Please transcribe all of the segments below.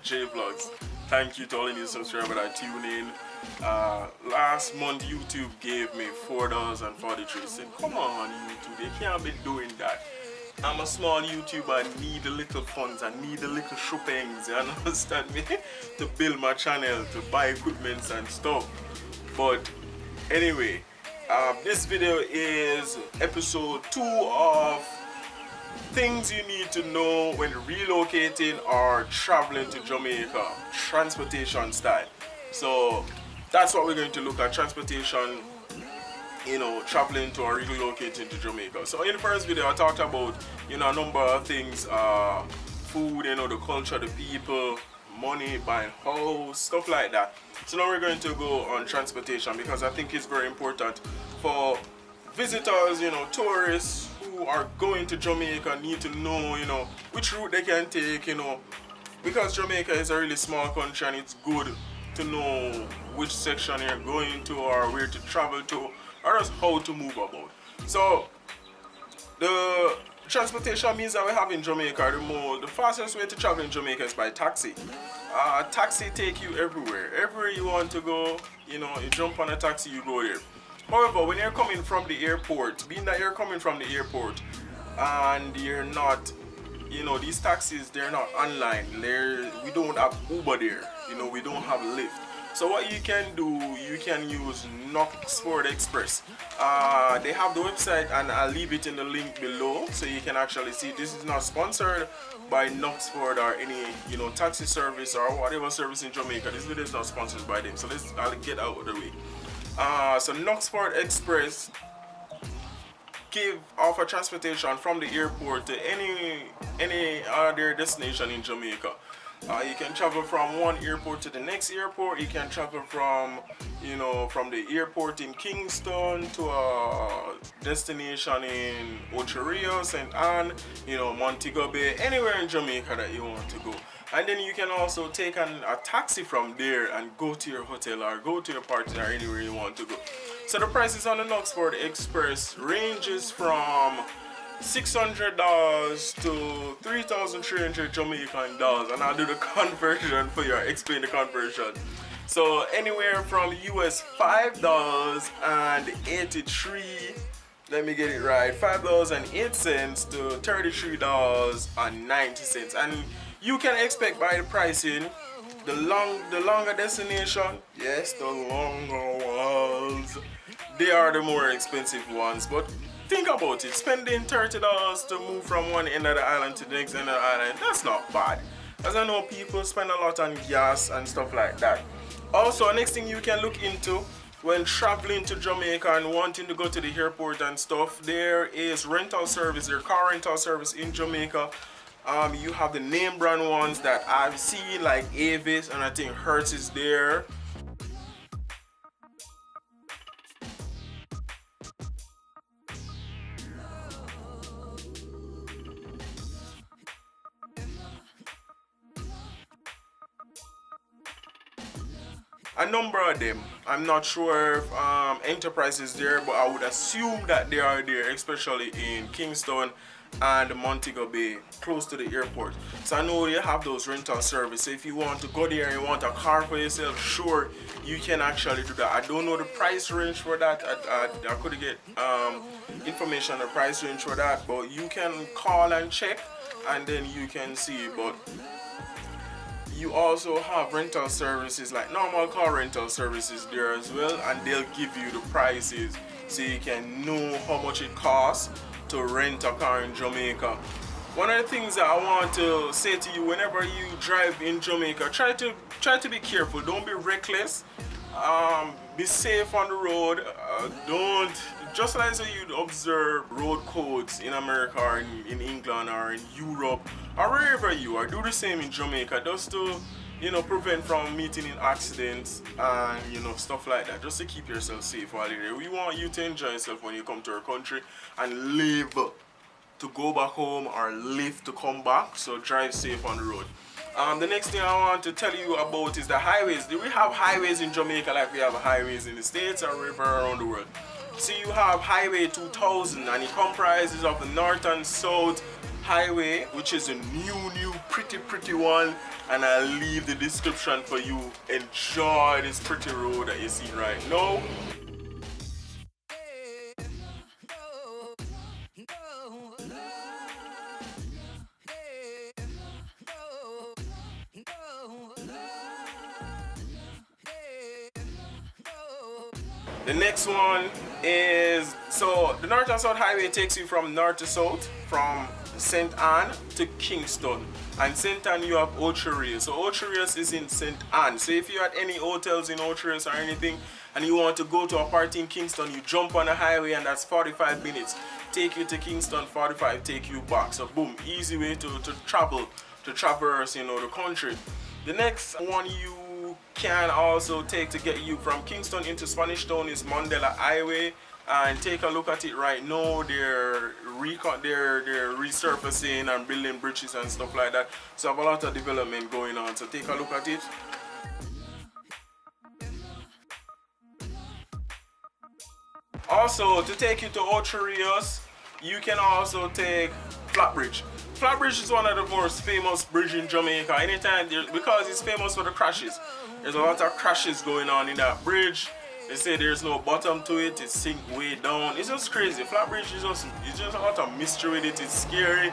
JVLOGS. Thank you to all the new subscribers that tune in. Last month YouTube gave me $4.43. Come on YouTube, they can't be doing that. I'm a small YouTuber, I need a little funds, I need a little shoppings, you understand me? To build my channel, to buy equipments and stuff. But anyway, this video is episode 2 of things you need to know when relocating or traveling to Jamaica, transportation style. So that's what we're going to look at, transportation, you know, traveling to or relocating to Jamaica. So in the first video I talked about, you know, a number of things, food, you know, the culture, the people, money, buying house, stuff like that. So now we're going to go on transportation because I think it's very important for visitors, you know, tourists who are going to Jamaica need to know, you know, which route they can take, you know, because Jamaica is a really small country and it's good to know which section you're going to or where to travel to or just how to move about. So the transportation means that we have in Jamaica, the fastest way to travel in Jamaica is by taxi. Taxi take you everywhere you want to go, you know, you jump on a taxi, you go there. However, when you're coming from the airport, being that you're coming from the airport and you're not, you know, these taxis, they're not online, we don't have Uber there, you know, we don't have Lyft. So what you can do, you can use Knoxford Express. They have the website and I'll leave it in the link below so you can actually see. This is not sponsored by Knoxford or any, you know, taxi service or whatever service in Jamaica. This video is not sponsored by them, so I'll get out of the way. So Knoxford Express offer transportation from the airport to any other destination in Jamaica. You can travel from one airport to the next airport. You can travel from, you know, from the airport in Kingston to a destination in Ocho St. Anne, you know, Montego Bay, anywhere in Jamaica that you want to go. And then you can also take a taxi from there and go to your hotel or go to your party or anywhere you want to go. So the prices on the Knoxford Express ranges from $600 to 3,300 Jamaican dollars, and I'll do the conversion for you, explain the conversion. So anywhere from US $5.83, let me get it right, $5.08 to $33.90. And you can expect by the pricing, the longer destination, yes, the longer ones, they are the more expensive ones. But think about it, spending $30 to move from one end of the island to the next end of the island, that's not bad. As I know people spend a lot on gas and stuff like that. Also, next thing you can look into when traveling to Jamaica and wanting to go to the airport and stuff, there is rental service, their car rental service in Jamaica. You have the name brand ones that I've seen like Avis, and I think Hertz is there. A number of them. I'm not sure if Enterprise is there, but I would assume that they are there, especially in Kingston and Montego Bay, close to the airport. So I know you have those rental services. If you want to go there and you want a car for yourself, sure, you can actually do that. I don't know the price range for that. I could get information on the price range for that, but you can call and check and then you can see. But you also have rental services like normal car rental services there as well, and they'll give you the prices so you can know how much it costs to rent a car in Jamaica. One of the things that I want to say to you, whenever you drive in Jamaica, try to be careful. Don't be reckless. Be safe on the road. Don't, just like so you'd observe road codes in America or in England or in Europe or wherever you are, do the same in Jamaica, just to, you know, prevent from meeting in accidents and, you know, stuff like that, just to keep yourself safe while you're there. We want you to enjoy yourself when you come to our country and live to go back home or live to come back, so drive safe on the road. The next thing I want to tell you about is the highways. Do we have highways in Jamaica like we have highways in the States or wherever around the world? So you have Highway 2000, and it comprises of the north and south highway, which is a new pretty one, and I'll leave the description for you. Enjoy this pretty road that you see right now. The next one is, so the North and South Highway takes you from north to south, from St. Anne to Kingston. And St. Anne you have Ocho Rios. So Ocho Rios is in St. Anne. So if you're at any hotels in Ocho Rios or anything and you want to go to a party in Kingston, you jump on the highway and that's 45 minutes. Take you to Kingston, 45 take you back. So boom, easy way to travel, to traverse, you know, the country. The next one you can also take to get you from Kingston into Spanish Town is Mandela Highway, and take a look at it right now. They're resurfacing and building bridges and stuff like that, so have a lot of development going on, so take a look at it. Also, to take you to Ocho Rios, you can also take Flatbridge. Flatbridge is one of the most famous bridges in Jamaica. Anytime because it's famous for the crashes. There's a lot of crashes going on in that bridge. They say there's no bottom to it, it sinks way down. It's just crazy. Flatbridge is just a lot of mystery with it. It's scary.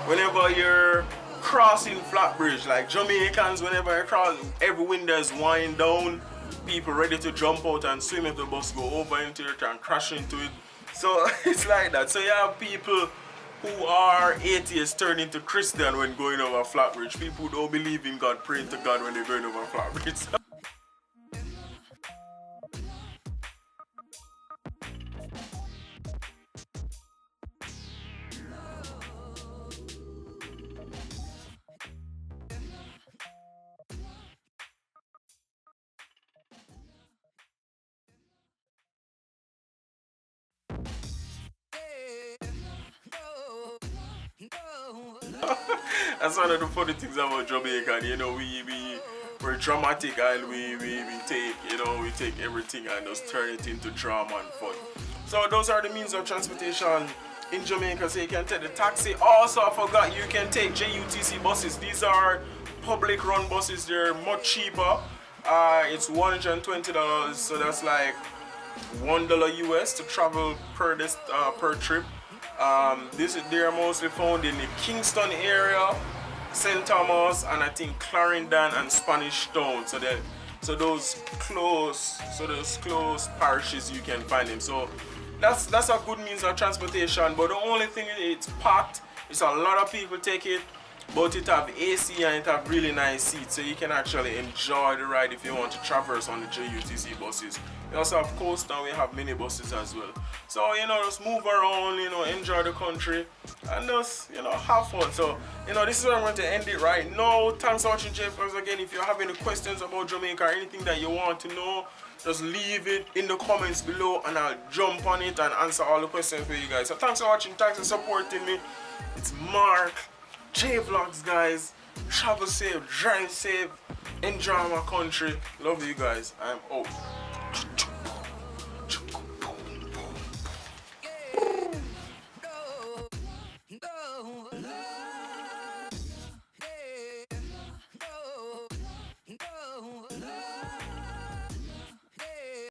Whenever you're crossing Flatbridge, like Jamaicans, whenever you cross, every window is wind down. People ready to jump out and swim if the bus go over into it and crash into it. So it's like that. So you have people who are atheists turn into Christian when going over Flatbridge. People who don't believe in God praying to God when they're going over Flatbridge. That's one of the funny things about Jamaica. You know, we're dramatic and we take everything and just turn it into drama and fun. So those are the means of transportation in Jamaica. So you can take the taxi. Also, I forgot, you can take JUTC buses. These are public run buses. They're much cheaper. It's $120, so that's like $1 US to travel per trip. They are mostly found in the Kingston area, St. Thomas, and I think Clarendon and Spanish Town. So those close parishes you can find them. So that's a good means of transportation. But the only thing is it's packed. It's a lot of people take it, but it have AC and it have really nice seats, so you can actually enjoy the ride if you want to traverse on the JUTC buses. We also have coaster, we have mini buses as well. So, you know, just move around, you know, enjoy the country and just, you know, have fun. So, you know, this is where I'm going to end it right now. Thanks for watching JVLOGS. Again, if you have any questions about Jamaica or anything that you want to know, just leave it in the comments below and I'll jump on it and answer all the questions for you guys. So thanks for watching, thanks for supporting me. It's Mark, JVLOGS, guys. Travel safe, drive safe, enjoy my country. Love you guys. I'm out.